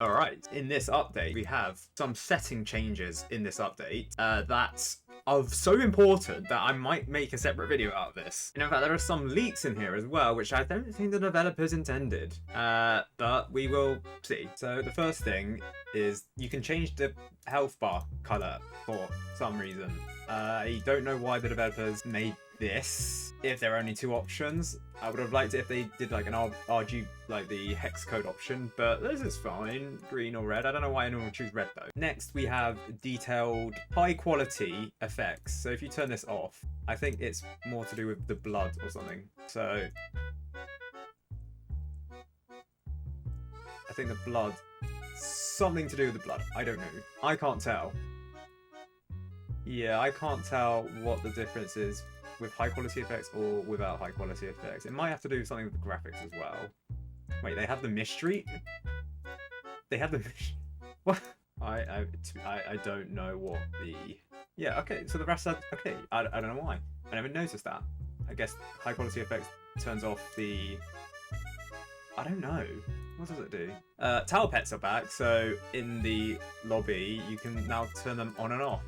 Alright, in this update, we have some setting changes in this update that are so important that I might make a separate video out of this. And in fact, there are some leaks in here as well, which I don't think the developers intended, but we will see. So the first thing is you can change the health bar color for some reason. I don't know why the developers made this if there are only two options. I would have liked it if they did like an RG, like the hex code option, but this is fine, green or red. I don't know why anyone would choose red though. Next we have detailed high quality effects. So if you turn this off, I think it's more to do with the blood or something. So I think the blood, something to do with the blood. I don't know. I can't tell. Yeah, I can't tell what the difference is with high quality effects or without high quality effects. It might have to do something with the graphics as well. Wait, they have the mystery? They have the what? I don't know what the... Yeah, okay, so the rest are... Okay, I don't know why. I never noticed that. I guess high quality effects turns off the... I don't know. What does it do? Tower pets are back, so in the lobby, you can now turn them on and off.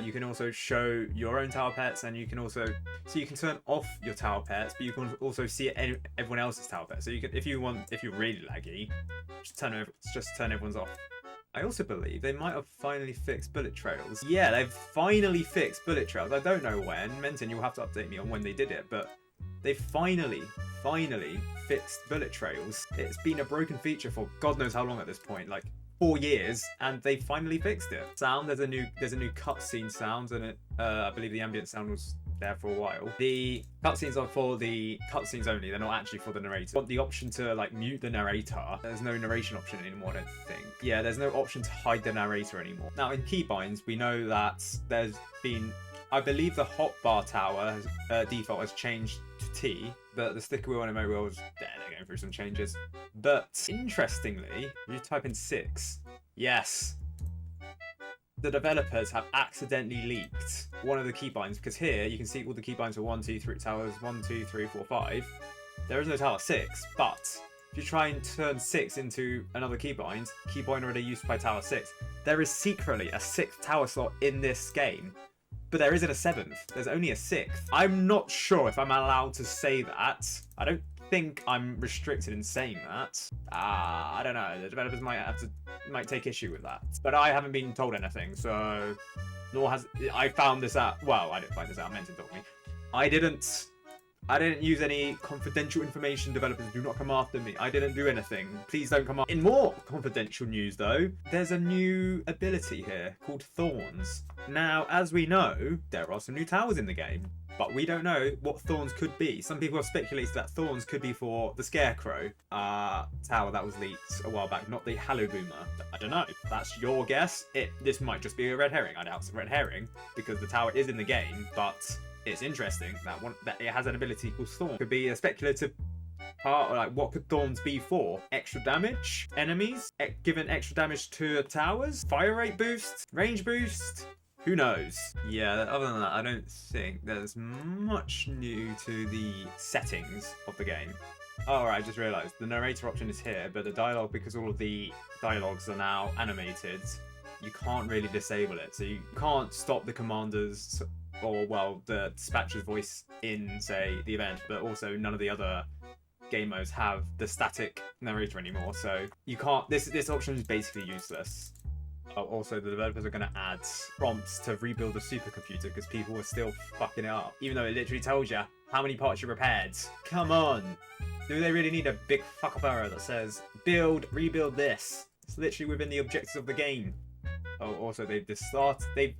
You can also show your own tower pets, and you can also, so you can turn off your tower pets, but you can also see everyone else's tower pets. So you can, if you're really laggy, just turn everyone's off. I also believe they might have finally fixed bullet trails. Yeah, they've finally fixed bullet trails. I don't know when. Menton, you'll have to update me on when they did it, but they finally fixed bullet trails. It's been a broken feature for God knows how long at this point, like 4 years, and they finally fixed it. Sound, there's a new cutscene sound, and I believe the ambient sound was there for a while. The cutscenes are for the cutscenes only, they're not actually for the narrator. You want the option to like mute the narrator. There's no narration option anymore, I don't think. Yeah, there's no option to hide the narrator anymore. Now in keybinds, we know that there's been, I believe the hotbar tower has, default has changed to T, but the sticker wheel and emote wheel is there. They're going through some changes. But interestingly, you type in 6. Yes. The developers have accidentally leaked one of the keybinds, because here you can see all the keybinds for 1, 2, 3 towers, 1, 2, 3, 4, 5. There is no tower 6, but if you try and turn 6 into another keybind already used by tower 6, there is secretly a 6th tower slot in this game. But there isn't a 7th. There's only a 6th. I'm not sure if I'm allowed to say that. I don't think I'm restricted in saying that. I don't know. The developers might take issue with that. But I haven't been told anything, so nor has I found this out. Well, I didn't find this out. Menton told me. I didn't use any confidential information. Developers, do not come after me. I didn't do anything. Please don't come after. In more confidential news though, there's a new ability here called Thorns. Now, as we know, there are some new towers in the game, but we don't know what Thorns could be. Some people have speculated that Thorns could be for the Scarecrow tower that was leaked a while back, not the Hallow Boomer. I don't know. That's your guess. This might just be a red herring. I doubt it's a red herring because the tower is in the game, but it's interesting that it has an ability called Thorn. Could be a speculative part, like what could Thorns be for? Extra damage? Enemies? Given extra damage to towers? Fire rate boost? Range boost? Who knows? Yeah, other than that, I don't think there's much new to the settings of the game. Oh, right, I just realised the narrator option is here, but the dialogue, because all of the dialogues are now animated, you can't really disable it. So you can't stop the commanders or, well, the dispatcher's voice in, say, the event, but also none of the other game modes have the static narrator anymore. So you can't, this option is basically useless. Also, the developers are going to add prompts to rebuild the supercomputer because people were still fucking it up, even though it literally tells you how many parts you repaired. Come on. Do they really need a big fuck up error that says, rebuild this? It's literally within the objectives of the game. Oh, also, they've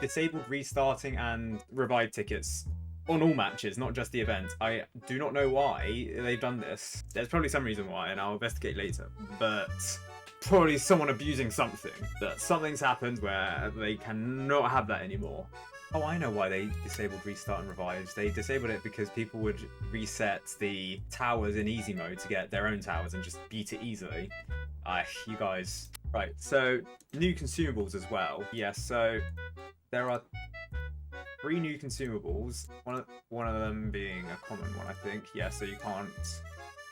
disabled restarting and revive tickets on all matches, not just the event. I do not know why they've done this. There's probably some reason why, and I'll investigate later. But probably someone abusing something. That something's happened where they cannot have that anymore. Oh, I know why they disabled restart and revives. They disabled it because people would reset the towers in easy mode to get their own towers and just beat it easily. You guys. Right, so new consumables as well. Yes, so there are 3 new consumables. One of them being a common one, I think. Yeah, so you can't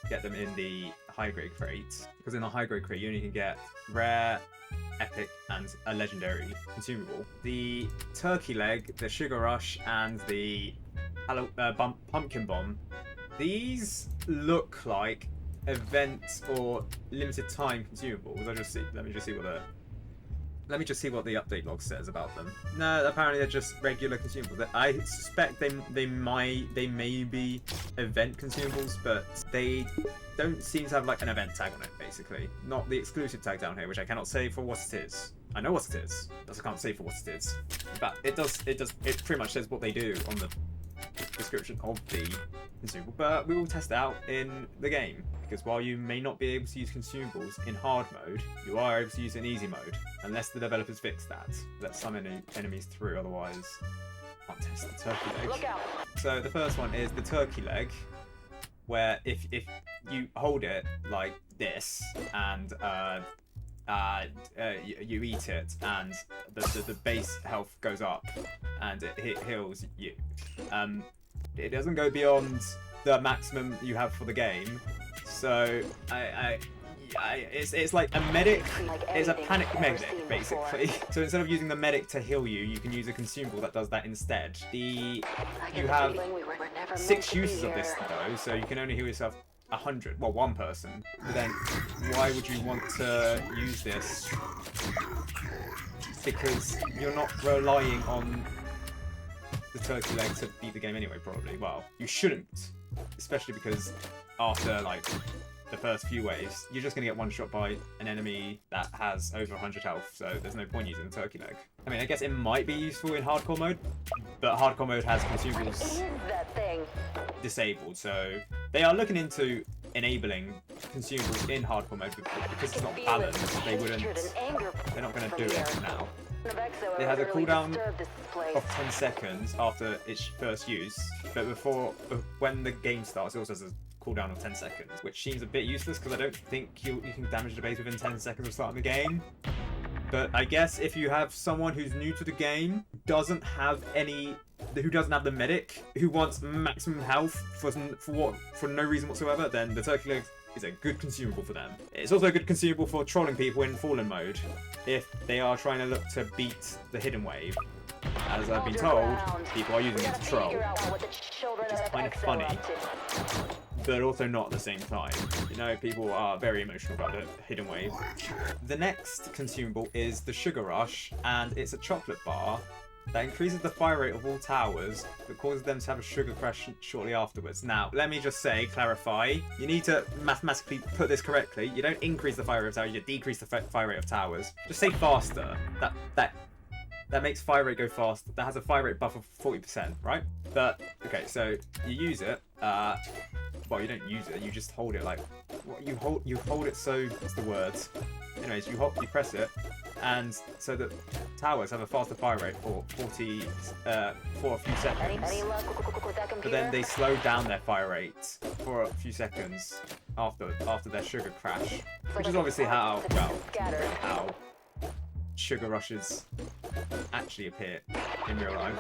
get them in the high grade crate, because in the high grade crate you only can get rare, epic, and a legendary consumable. The turkey leg, the sugar rush, and the pumpkin bomb, these look like event or limited time consumables. Let me just see what the update log says about them. No, apparently they're just regular consumables. I suspect they may be event consumables, but they don't seem to have like an event tag on it, basically. Not the exclusive tag down here, which I cannot say for what it is. I know what it is, but I can't say for what it is. But it pretty much says what they do on the description of the consumable, but we will test it out in the game, because while you may not be able to use consumables in hard mode, you are able to use it in easy mode, unless the developers fix that. Let some enemies through, otherwise can't test the turkey leg. Look out. So the first one is the turkey leg, where if you hold it like this and you eat it, and the base health goes up and it heals you. It doesn't go beyond the maximum you have for the game, so it's like a medic. It's a panic medic, basically. So instead of using the medic to heal you, you can use a consumable that does that instead. You have 6 uses of this though, so you can only heal yourself 100, well, one person. But then why would you want to use this? Because you're not relying on the turkey leg to beat the game anyway, probably. Well, you shouldn't, especially because after like the first few waves, you're just going to get one shot by an enemy that has over 100 health, so there's no point using the turkey leg. I mean, I guess it might be useful in hardcore mode, but hardcore mode has consumables disabled, so they are looking into enabling consumables in hardcore mode, because it's not balanced. They're not going to do it now. It has a cooldown of 10 seconds after its first use, but when the game starts, it also has a cooldown of 10 seconds, which seems a bit useless because I don't think you can damage the base within 10 seconds of starting the game. But I guess if you have someone who's new to the game, who doesn't have the medic, who wants maximum health for no reason whatsoever, then the turkey leg is a good consumable for them. It's also a good consumable for trolling people in fallen mode, if they are trying to look to beat the hidden wave. As I've been told, people are using it to troll, which is kind of funny, but also not at the same time. You know, people are very emotional about the hidden wave. The next consumable is the Sugar Rush, and it's a chocolate bar that increases the fire rate of all towers, but causes them to have a sugar crash shortly afterwards. Now, let me just clarify, you need to mathematically put this correctly. You don't increase the fire rate of towers, you decrease the fire rate of towers. Just say faster. That makes fire rate go fast. That has a fire rate buff of 40%, right? But, okay, so you use it. Well, you don't use it, you just hold it like... You hold it so... What's the word? Anyways, you press it, and so the towers have a faster fire rate for a few seconds. But then they slow down their fire rate for a few seconds after their sugar crash. Which is obviously how sugar rushes actually appear in real life,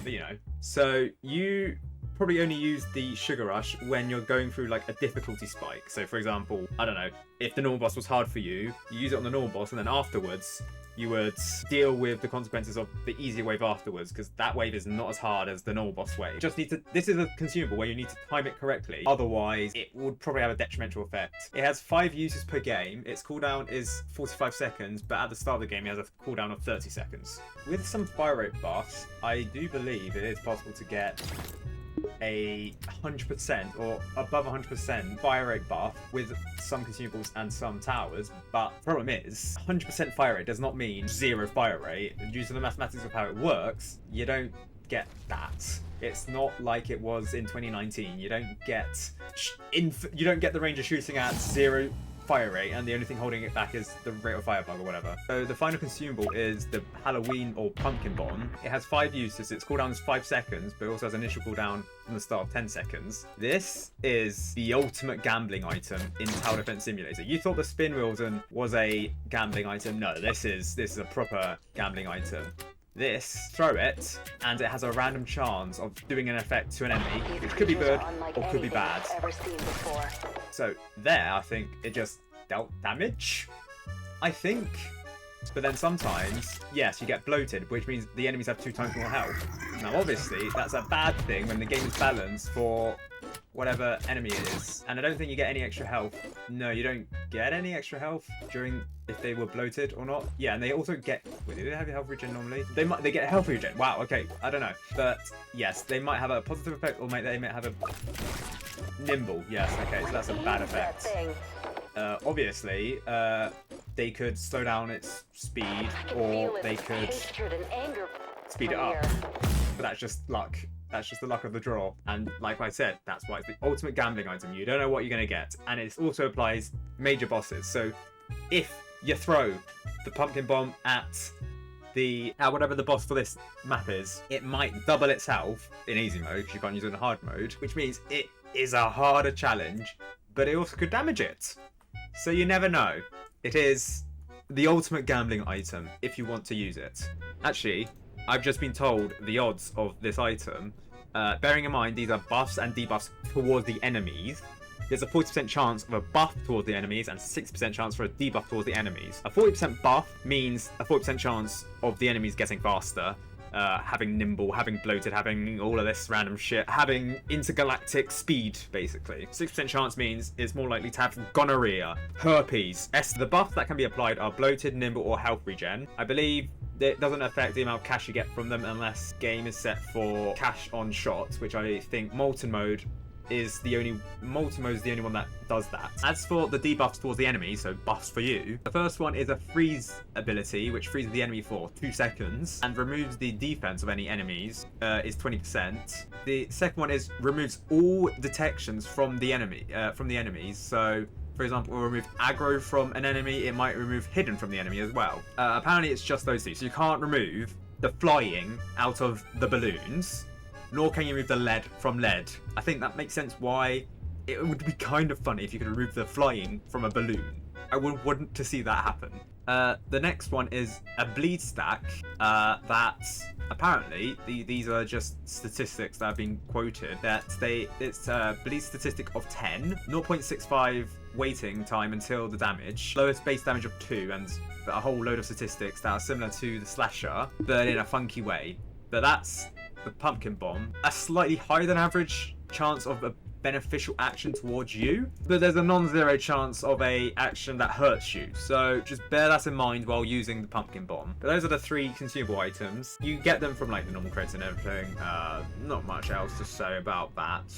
but you know. So you probably only use the sugar rush when you're going through like a difficulty spike. So for example, I don't know, if the normal boss was hard for you, you use it on the normal boss, and then afterwards you would deal with the consequences of the easier wave afterwards, because that wave is not as hard as the normal boss wave. You just need to, this is a consumable where you need to time it correctly, otherwise it would probably have a detrimental effect. It has 5 uses per game, its cooldown is 45 seconds, but at the start of the game it has a cooldown of 30 seconds. With some fire rate buffs, I do believe it is possible to get a 100% or above 100% fire rate buff with some consumables and some towers, but the problem is 100% fire rate does not mean 0 fire rate. Due to the mathematics of how it works, you don't get that. It's not like it was in 2019. You don't get the ranger shooting at 0 fire rate, and the only thing holding it back is the rate of fire bug or whatever. So the final consumable is the Halloween or pumpkin bomb. It has 5 uses. Its cooldown is 5 seconds, but it also has an initial cooldown from the start of 10 seconds. This is the ultimate gambling item in Tower Defense Simulator. You thought the spin wheelton was a gambling item. No, this is a proper gambling item. This, throw it, and it has a random chance of doing an effect to an enemy, which could be good or could be bad. So there, I think it just dealt damage, I think. But then sometimes, yes, you get bloated, which means the enemies have 2 times more health. Now, obviously, that's a bad thing when the game is balanced for whatever enemy it is. And I don't think you get any extra health. No, you don't get any extra health during if they were bloated or not. Yeah, and they also get... Wait, do they have a health regen normally? They get a health regen. Wow, okay, I don't know. But yes, they might have a positive effect, or they might have a nimble. Yes, okay, so that's a bad effect. Obviously, they could slow down its speed, or they could speed it up. But that's just luck. That's just the luck of the draw. And like I said, that's why it's the ultimate gambling item. You don't know what you're going to get. And it also applies major bosses. So if you throw the pumpkin bomb at whatever the boss for this map is, it might double its health in easy mode, because you can't use it in hard mode, which means it is a harder challenge, but it also could damage it. So you never know. It is the ultimate gambling item if you want to use it. Actually, I've just been told the odds of this item. Bearing in mind, these are buffs and debuffs towards the enemies. There's a 40% chance of a buff towards the enemies and 6% chance for a debuff towards the enemies. A 40% buff means a 40% chance of the enemies getting faster, having nimble, having bloated, having all of this random shit, having intergalactic speed, basically. 6% chance means it's more likely to have gonorrhea, herpes. The buffs that can be applied are bloated, nimble, or health regen. I believe it doesn't affect the amount of cash you get from them unless game is set for cash on shots, which I think Molten Mode is the only one that does that. As for the debuffs towards the enemy, so buffs for you, the first one is a freeze ability, which freezes the enemy for 2 seconds and removes the defense of any enemies, is 20%. The second one is removes all detections from the enemies. So for example, will remove aggro from an enemy, it might remove hidden from the enemy as well. Apparently it's just those two, so you can't remove the flying out of the balloons, nor can you remove the lead from lead. I think that makes sense why it would be kind of funny if you could remove the flying from a balloon. I would want to see that happen. The next one is a bleed stack. That apparently these are just statistics that have been quoted. That it's a bleed statistic of 10, 0.65 waiting time until the damage, lowest base damage of 2, and a whole load of statistics that are similar to the slasher, but in a funky way. But that's the pumpkin bomb. A slightly higher than average chance of a beneficial action towards you, but there's a non-zero chance of a action that hurts you, so just bear that in mind while using the pumpkin bomb. But those are the 3 consumable items. You get them from like the normal crates and everything. Not much else to say about that.